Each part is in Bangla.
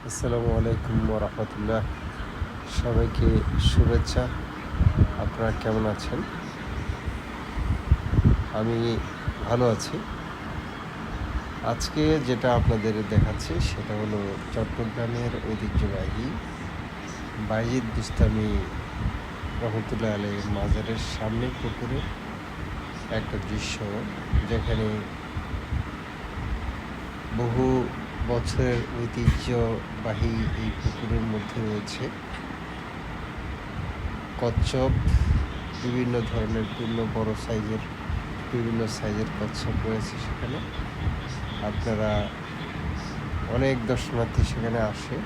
আসসালামু আলাইকুম রহমতুল্লাহ। সবাইকে শুভেচ্ছা। আপনারা কেমন আছেন? আমি ভালো আছি। আজকে যেটা আপনাদের দেখাচ্ছি সেটা হলো চট্টগ্রামের ঐতিহ্যবাহী বায়েজিদ বুস্তামি রহমতুল্লাহ আলাইহির মাজারের সামনে পুকুরে একটা দৃশ্য, যেখানে বহু বছরের ঐতিহ্যবাহী এই পুকুরের মধ্যে রয়েছে কচ্ছপ, বিভিন্ন ধরনের বড় সাইজের বিভিন্ন সাইজের কচ্ছপ রয়েছে সেখানে। আপনারা অনেক দর্শনার্থী সেখানে আসে,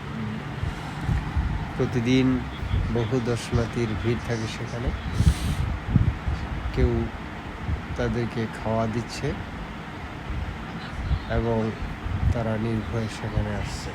প্রতিদিন বহু দর্শনার্থীর ভিড় থাকে সেখানে। কেউ তাদেরকে খাওয়া দিচ্ছে এবং তারা নির্ভয়ে সেখানে আসছে।